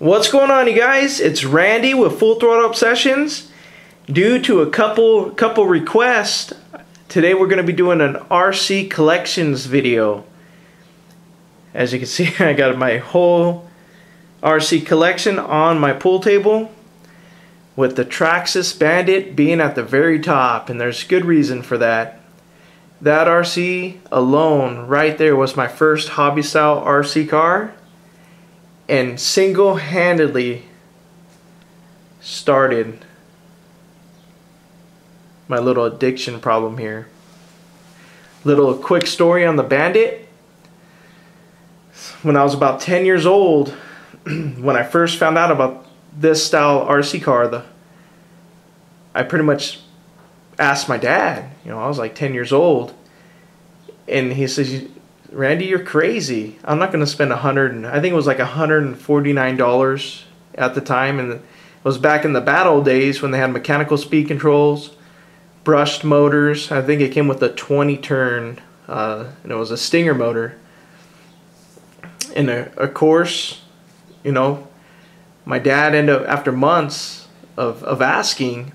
What's going on, you guys? It's Randy with Full Throttle Obsessions. Due to a couple requests, today we're going to be doing an RC collections video. As you can see, I got my whole RC collection on my pool table, with the TRAXXAS Bandit being at the very top, and there's good reason for that. That RC alone right there was my first hobby style RC car, and single-handedly started my little addiction problem here. Little quick story on the Bandit. When I was about 10 years old, when I first found out about this style RC car, I pretty much asked my dad. You know, I was like 10 years old, and he says, "Randy, you're crazy. I'm not going to spend I think it was like $149 at the time, and it was back in the bad old days when they had mechanical speed controls, brushed motors. I think it came with a 20 turn, and it was a Stinger motor. And of course, you know, my dad ended up, after months of asking,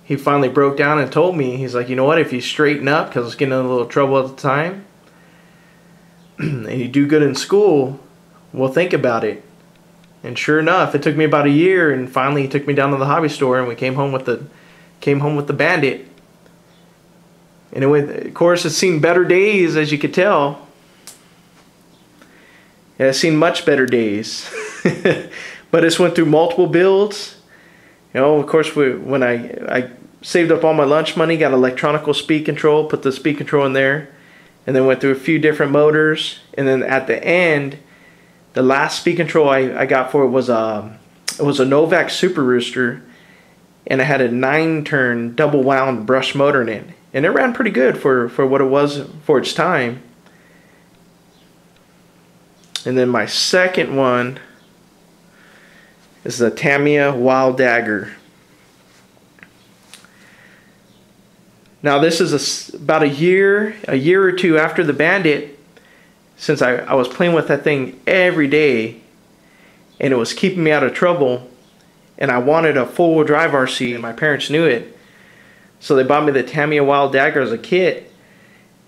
he finally broke down and told me, he's like, you know what, if you straighten up, because I was getting in a little trouble at the time, and you do good in school, we'll think about it. And sure enough, it took me about a year, and finally he took me down to the hobby store, and we came home with the Bandit. And of course, it's seen better days, as you could tell. Yeah, it's seen much better days. But it's went through multiple builds. You know, of course, when I saved up all my lunch money, got electronic speed control, put the speed control in there, and then went through a few different motors. And then at the end, the last speed control I got for it was a Novak Super Rooster, and it had a 9-turn double wound brush motor in it, and it ran pretty good for what it was for its time. And then my second one is the Tamiya Wild Dagger. Now this is about a year or two after the Bandit, since I was playing with that thing every day, and it was keeping me out of trouble, and I wanted a full-wheel drive RC, and my parents knew it. So they bought me the Tamiya Wild Dagger as a kit,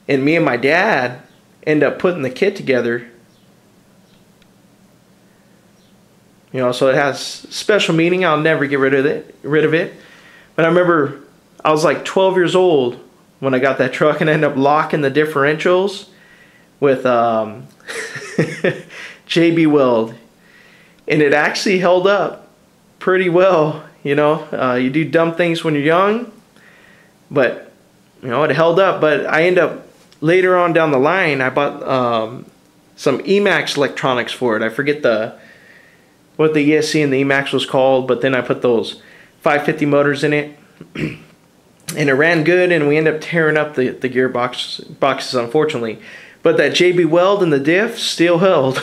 and me and my dad ended up putting the kit together. You know, so it has special meaning. I'll never get rid of it. But I remember I was like 12 years old when I got that truck, and I ended up locking the differentials with JB Weld, and it actually held up pretty well. You know, you do dumb things when you're young, but you know, it held up. But I ended up later on down the line, I bought some E-MAXX electronics for it. I forget what the ESC and the E-MAXX was called, but then I put those 550 motors in it, and it ran good, and we ended up tearing up the boxes, unfortunately. But that JB Weld and the diff still held.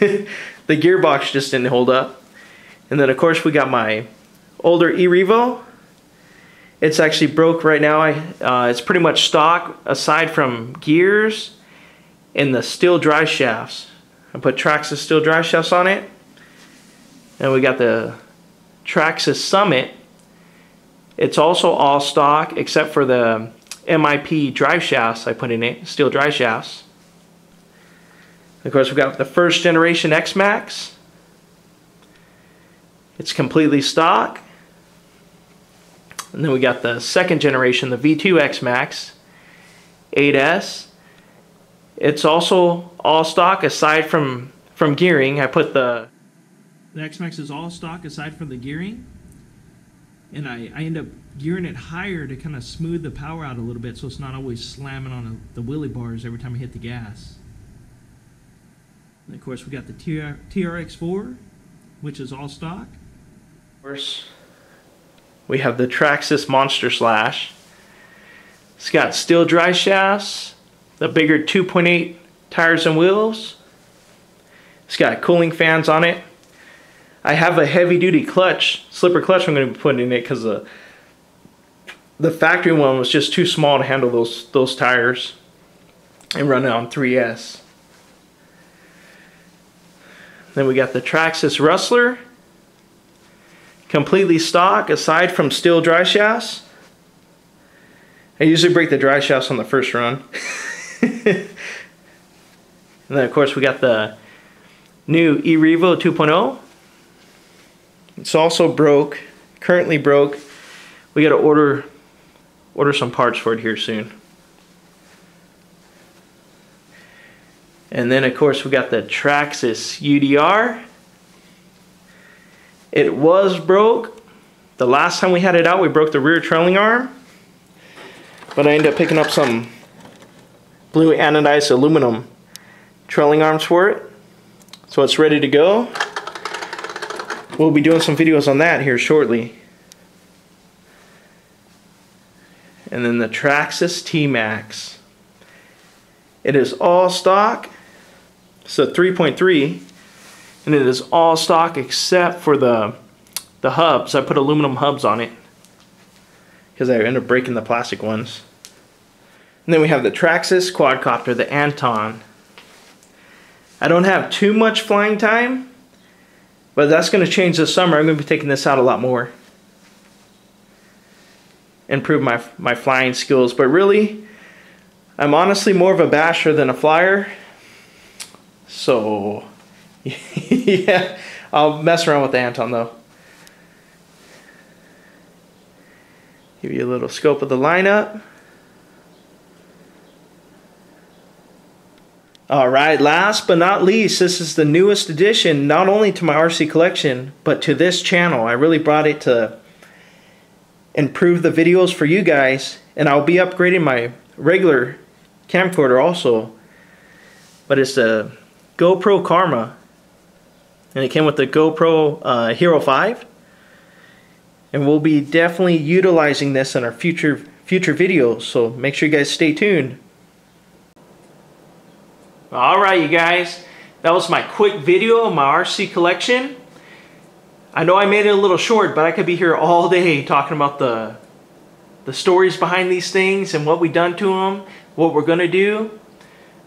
The gearbox just didn't hold up. And then of course we got my older E-REVO. It's actually broke right now. It's pretty much stock aside from gears and the steel drive shafts. I put TRAXXAS steel drive shafts on it. And we got the TRAXXAS Summit. It's also all stock except for the MIP drive shafts I put in it, steel drive shafts. Of course, we got the first generation X-MAXX. It's completely stock. And then we got the second generation, the V2 X-MAXX 8S. It's also all stock aside from gearing. I put the X-MAXX is all stock aside from the gearing, and I end up gearing it higher to kind of smooth the power out a little bit, so it's not always slamming on the wheelie bars every time I hit the gas. And of course we got the TRX4, which is all stock. Of course we have the TRAXXAS Monster Slash. It's got steel drive shafts, the bigger 2.8 tires and wheels. It's got cooling fans on it. I have a heavy-duty clutch, slipper clutch I'm going to be putting in it, because the factory one was just too small to handle those tires and run it on 3S. Then we got the TRAXXAS Rustler, completely stock aside from steel dry shafts. I usually break the dry shafts on the first run. And then of course we got the new E-REVO 2.0. It's also broke, currently broke. We got to order some parts for it here soon. And then of course we got the TRAXXAS UDR. It was broke. The last time we had it out, we broke the rear trailing arm. But I ended up picking up some blue anodized aluminum trailing arms for it. So it's ready to go. We'll be doing some videos on that here shortly. And then the TRAXXAS T-MAXX. It is all stock. It's a 3.3. And it is all stock except for the hubs. I put aluminum hubs on it because I ended up breaking the plastic ones. And then we have the TRAXXAS quadcopter, the Anton. I don't have too much flying time, but that's going to change this summer. I'm going to be taking this out a lot more. Improve my flying skills. But really, I'm honestly more of a basher than a flyer. So, yeah, I'll mess around with the Anton though. Give you a little scope of the lineup. Alright, last but not least, this is the newest addition not only to my RC collection, but to this channel. I really brought it to improve the videos for you guys, and I'll be upgrading my regular camcorder also. But it's the GoPro Karma, and it came with the GoPro Hero 5. And we'll be definitely utilizing this in our future videos, so make sure you guys stay tuned. Alright you guys, that was my quick video of my RC collection. I know I made it a little short, but I could be here all day talking about the stories behind these things and what we done to them, what we're going to do.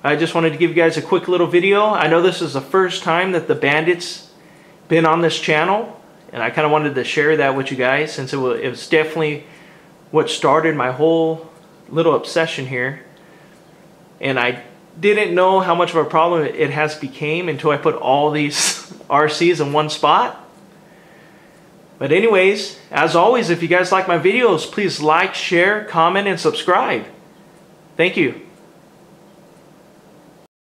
I just wanted to give you guys a quick little video. I know this is the first time that the Bandit's been on this channel, and I kind of wanted to share that with you guys since it was definitely what started my whole little obsession here. And I didn't know how much of a problem it has became until I put all these RCs in one spot. But anyways, as always, if you guys like my videos, please like, share, comment, and subscribe. Thank you.